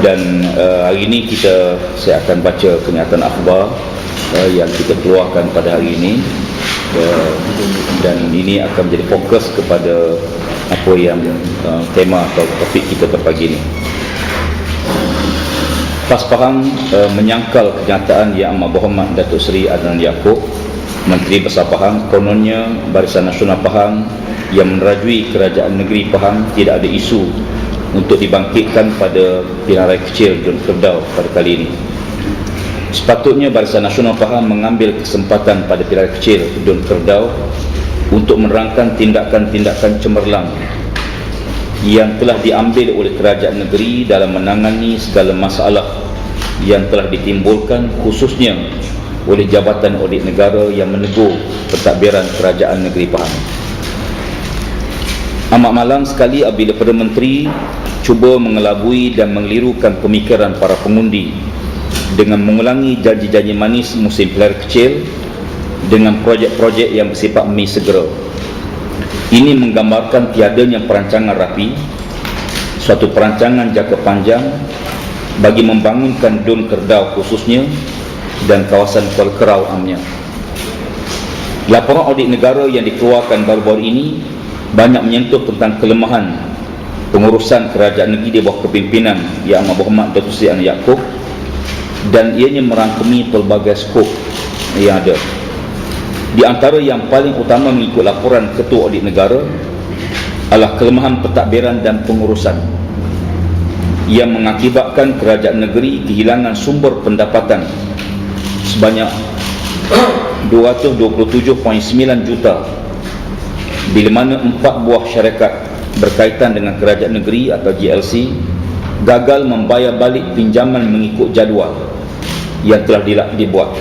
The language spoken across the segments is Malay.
Dan hari ini saya akan baca kenyataan akhbar yang kita keluarkan pada hari ini, dan ini akan menjadi fokus kepada apa yang tema atau topik kita pada pagi ini. PAS Pahang menyangkal kenyataan Yang Amat Berhormat Datuk Seri Adnan Yaakob, Menteri Besar Pahang, kononnya Barisan Nasional Pahang yang menerajui Kerajaan Negeri Pahang tidak ada isu untuk dibangkitkan pada pilihan raya kecil Dun Kerbau pada kali ini. Sepatutnya Barisan Nasional Pahang mengambil kesempatan pada pilihan raya kecil Dun Kerbau untuk menerangkan tindakan-tindakan cemerlang yang telah diambil oleh kerajaan negeri dalam menangani segala masalah yang telah ditimbulkan, khususnya oleh Jabatan Audit Negara yang menegur pentadbiran kerajaan negeri Pahang. Amat malang sekali apabila Perdana Menteri cuba mengelabui dan mengelirukan pemikiran para pengundi dengan mengulangi janji-janji manis musim pilihan kecil dengan projek-projek yang bersifat mi segera. Ini menggambarkan tiadanya perancangan rapi, suatu perancangan jangka panjang bagi membangunkan Dun Kerbau khususnya dan kawasan Kuala Kerau amnya. Laporan audit negara yang dikeluarkan baru-baru ini banyak menyentuh tentang kelemahan pengurusan kerajaan negeri di bawah kepimpinan Yang Amat Berhormat Datuk Seri Adnan Yaakob, dan ianya merangkumi pelbagai skop yang ada. Di antara yang paling utama mengikut laporan Ketua Audit Negara adalah kelemahan pentadbiran dan pengurusan yang mengakibatkan kerajaan negeri kehilangan sumber pendapatan sebanyak 227.9 juta, bila mana 4 buah syarikat berkaitan dengan kerajaan negeri atau GLC gagal membayar balik pinjaman mengikut jadual yang telah dibuat.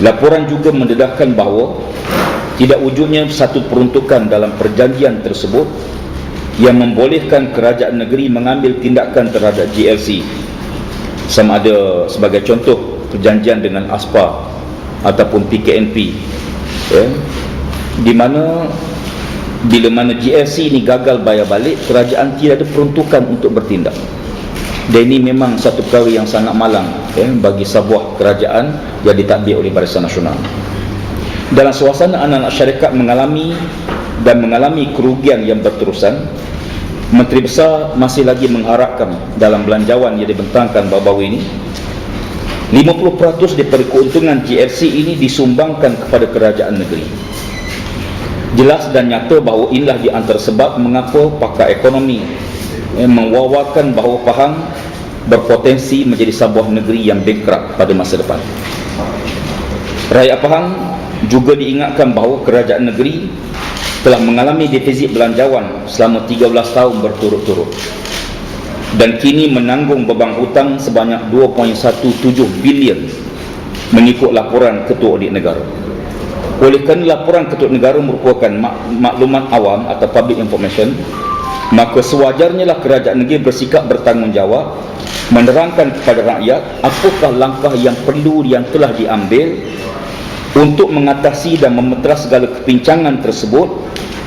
Laporan juga mendedahkan bahawa tidak wujudnya satu peruntukan dalam perjanjian tersebut yang membolehkan kerajaan negeri mengambil tindakan terhadap GLC, sama ada sebagai contoh perjanjian dengan ASPA ataupun PKNP, di mana bila mana GLC ini gagal bayar balik, kerajaan tidak ada peruntukan untuk bertindak. Dan ini memang satu perkara yang sangat malang bagi sebuah kerajaan yang ditadbir oleh Barisan Nasional. Dalam suasana anak-anak syarikat mengalami kerugian yang berterusan, Menteri Besar masih lagi mengharapkan dalam belanjawan yang dibentangkan baru-baru ini 50% daripada keuntungan GLC ini disumbangkan kepada kerajaan negeri. Jelas dan nyata bahawa inilah di antara sebab mengapa pakar ekonomi mewawarkan bahawa Pahang berpotensi menjadi sebuah negeri yang bankrupt pada masa depan. Rakyat Pahang juga diingatkan bahawa kerajaan negeri telah mengalami defisit belanjawan selama 13 tahun berturut-turut dan kini menanggung beban hutang sebanyak 2.17 bilion mengikut laporan Ketua Audit Negara. Oleh kerana laporan Ketua Negara merupakan maklumat awam atau public information, maka sewajarnya lah kerajaan negeri bersikap bertanggungjawab menerangkan kepada rakyat apakah langkah yang perlu yang telah diambil untuk mengatasi dan memeteras segala kepincangan tersebut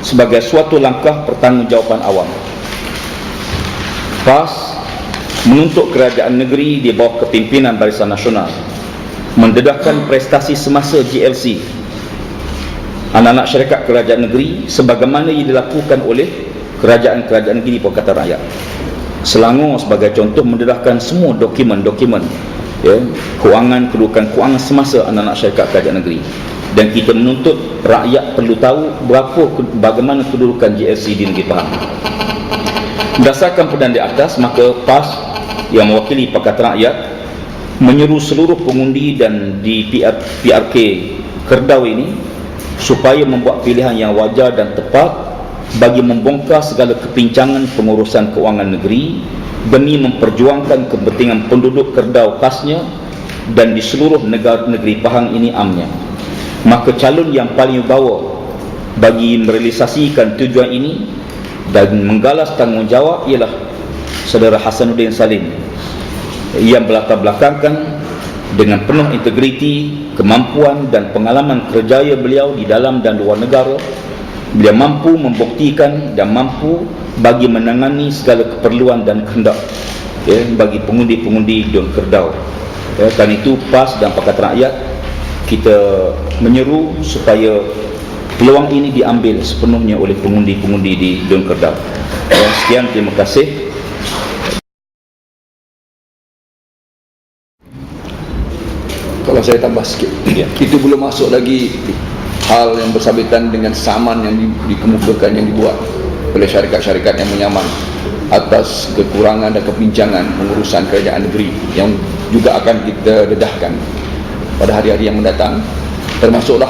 sebagai suatu langkah pertanggungjawaban awam. PAS menuntut kerajaan negeri di bawah kepimpinan Barisan Nasional mendedahkan prestasi semasa GLC anak-anak syarikat kerajaan negeri sebagaimana yang dilakukan oleh kerajaan-kerajaan negeri di Pakatan Rakyat. Selangor sebagai contoh mendedahkan semua dokumen-dokumen kewangan, kedudukan kewangan semasa anak-anak syarikat kerajaan negeri, dan kita menuntut rakyat perlu tahu bagaimana kedudukan GLC di negeri Pahang. Berdasarkan perdana di atas, maka PAS yang mewakili Pakatan Rakyat menyeru seluruh pengundi dan di PRK Kerbau ini supaya membuat pilihan yang wajar dan tepat bagi membongkar segala kepincangan pengurusan kewangan negeri demi memperjuangkan kepentingan penduduk Kerbau khasnya dan di seluruh negeri Pahang ini amnya. Maka calon yang paling bawa bagi merealisasikan tujuan ini dan menggalas tanggungjawab ialah Saudara Hasanuddin Salim yang berlatar belakangkan dengan penuh integriti, kemampuan dan pengalaman kerjaya beliau di dalam dan luar negara. Beliau mampu membuktikan dan mampu bagi menangani segala keperluan dan kehendak ya, bagi pengundi-pengundi Dun Kerbau. Ya, kan itu PAS dan Pakatan Rakyat kita menyeru supaya peluang ini diambil sepenuhnya oleh pengundi-pengundi di Dun Kerbau. Ya, sekian, terima kasih. Kalau saya tambah sikit, Ya. itu belum masuk lagi hal yang bersabitan dengan saman yang dikemukakan, yang dibuat oleh syarikat-syarikat yang menyaman atas kekurangan dan kepincangan pengurusan kerajaan negeri yang juga akan kita dedahkan pada hari-hari yang mendatang. Termasuklah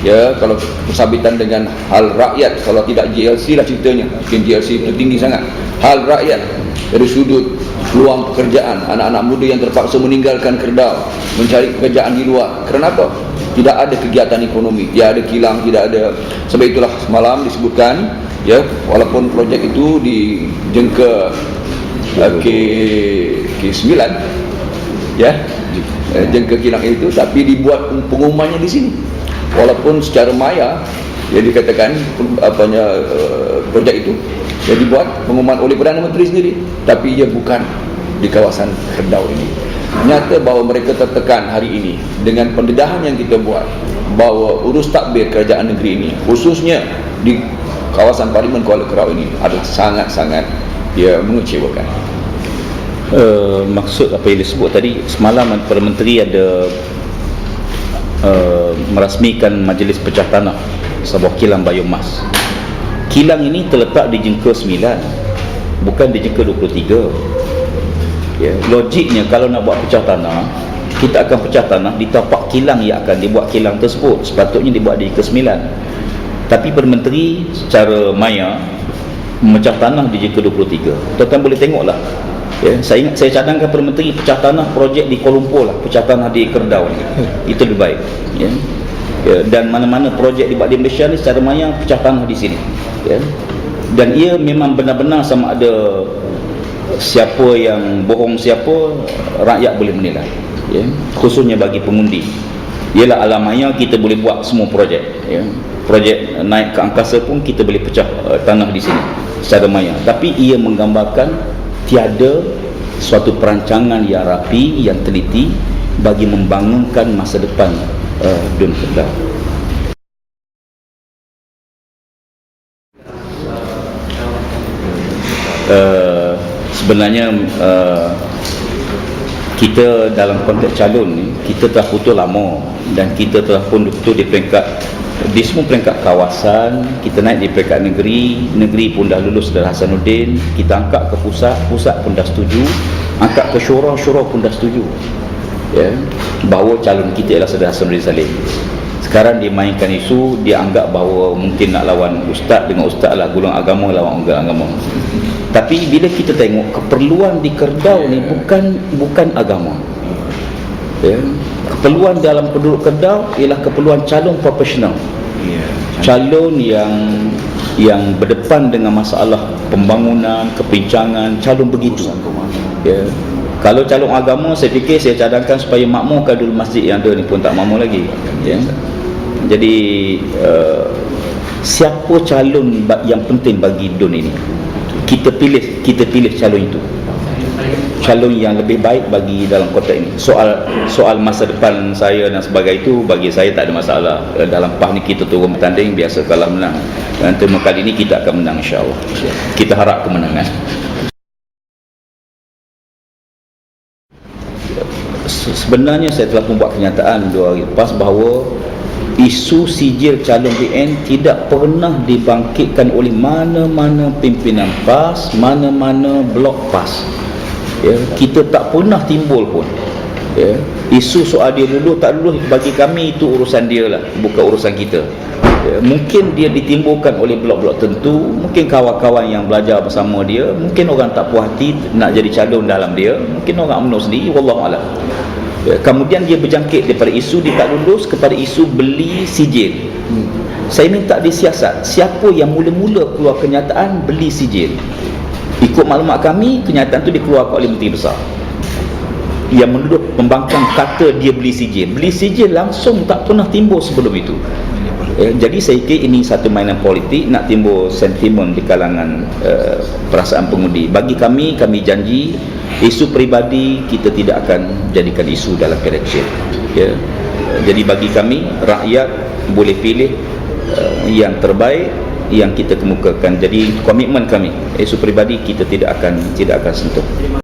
ya, kalau bersabitan dengan hal rakyat, kalau tidak GLC lah ceritanya, mungkin GLC itu tinggi sangat. Hal rakyat dari sudut peluang pekerjaan, anak-anak muda yang terpaksa meninggalkan Kerbau mencari pekerjaan di luar. Kenapa? Tidak ada kegiatan ekonomi, tidak ada kilang, tidak ada. Sebab itulah semalam disebutkan ya, walaupun projek itu di jengka K9 ya, jengka kilang itu, tapi dibuat pengumumannya di sini. Walaupun secara maya ya dikatakan projek itu ya dibuat pengumuman oleh Perdana Menteri sendiri, tapi ia bukan di kawasan Kerbau ini. Nyata bahawa mereka tertekan hari ini dengan pendedahan yang kita buat, bahawa urus takbir kerajaan negeri ini, khususnya di kawasan Parlimen Kuala Kerau ini, adalah sangat-sangat mengecewakan. Maksud apa yang disebut tadi, semalam Perdana Menteri ada merasmikan Majlis Pecah Tanah sebuah kilang biomas. Kilang ini terletak di jengka 9, bukan di jengka 23. Ya, logiknya kalau nak buat pecah tanah, kita akan pecah tanah di tapak kilang yang akan dibuat kilang tersebut. Sepatutnya dibuat di jengka 9. Tapi Perdana Menteri secara maya memecah tanah di jengka 23. Tuan-tuan boleh tengoklah. Ya, saya ingat saya cadangkan Perdana Menteri pecah tanah projek di Kuala Lumpur lah, pecah tanah di Kerbau ni. Itu lebih baik. Ya. Ya, dan mana-mana projek dibuat di Malaysia ni secara maya pecah tanah di sini. Ya. Dan ia memang benar-benar sama ada siapa yang bohong siapa, rakyat boleh menilai. Ya. Khususnya bagi pengundi. Ialah alam maya kita boleh buat semua projek. Ya. Projek naik ke angkasa pun kita boleh pecah tanah di sini secara maya. Tapi ia menggambarkan tiada suatu perancangan yang rapi, yang teliti bagi membangunkan masa depan Dun Kerbau. Sebenarnya kita dalam konteks calon ni, kita telah putus lama dan kita telah pun betul di peringkat, di semua peringkat kawasan. Kita naik di peringkat negeri, negeri pun dah lulus dari Hasanuddin, kita angkat ke pusat, pusat pun dah setuju, angkat ke syura, syura pun dah setuju ya, bahawa calon kita ialah Saudara Hasanuddin Salim. Sekarang dia mainkan isu, dia anggap bahawa mungkin nak lawan ustaz dengan ustaz lah, golongan agama lawan agama. Tapi bila kita tengok keperluan di Kerbau ni bukan agama ya. Keperluan dalam penduduk Kerbau ialah keperluan calon profesional, calon yang berdepan dengan masalah pembangunan, kepincangan, calon begitu ya. Kalau calon agama, saya fikir saya cadangkan supaya makmurkan dulu masjid yang ada ni pun tak makmur lagi ya. Jadi siapa calon yang penting bagi Dun ini, kita pilih calon itu, calon yang lebih baik bagi dalam konteks ini. Soal masa depan saya dan sebagainya itu bagi saya tak ada masalah. Dalam PAS ni kita turun bertanding, biasa kalah menang, dan tema kali ini kita akan menang insya-Allah. Kita harap kemenangan. Sebenarnya saya telah membuat kenyataan 2 hari lepas bahawa isu sijil calon BN tidak pernah dibangkitkan oleh mana-mana pimpinan PAS, mana-mana blok PAS ya. Kita tak pernah timbul pun ya. Isu soal dia luluh tak luluh bagi kami itu urusan dia lah, bukan urusan kita ya. Mungkin dia ditimbulkan oleh blok-blok tentu, mungkin kawan-kawan yang belajar bersama dia, mungkin orang tak puas hati nak jadi calon dalam dia, mungkin orang UMNO sendiri, wallahualam ya. Kemudian dia berjangkit daripada isu dia tak lulus kepada isu beli sijil. Saya minta disiasat siapa yang mula-mula keluar kenyataan beli sijil. Ikut maklumat kami, kenyataan itu dikeluarkan oleh Menteri Besar yang menuduh pembangkang kata dia beli sijil. Beli sijil langsung tak pernah timbul sebelum itu Jadi saya kira ini satu mainan politik nak timbul sentimen di kalangan perasaan pengundi. Bagi kami janji isu peribadi kita tidak akan jadikan isu dalam election. Ya. Jadi bagi kami rakyat boleh pilih yang terbaik yang kita kemukakan. Jadi komitmen kami isu peribadi kita tidak akan sentuh.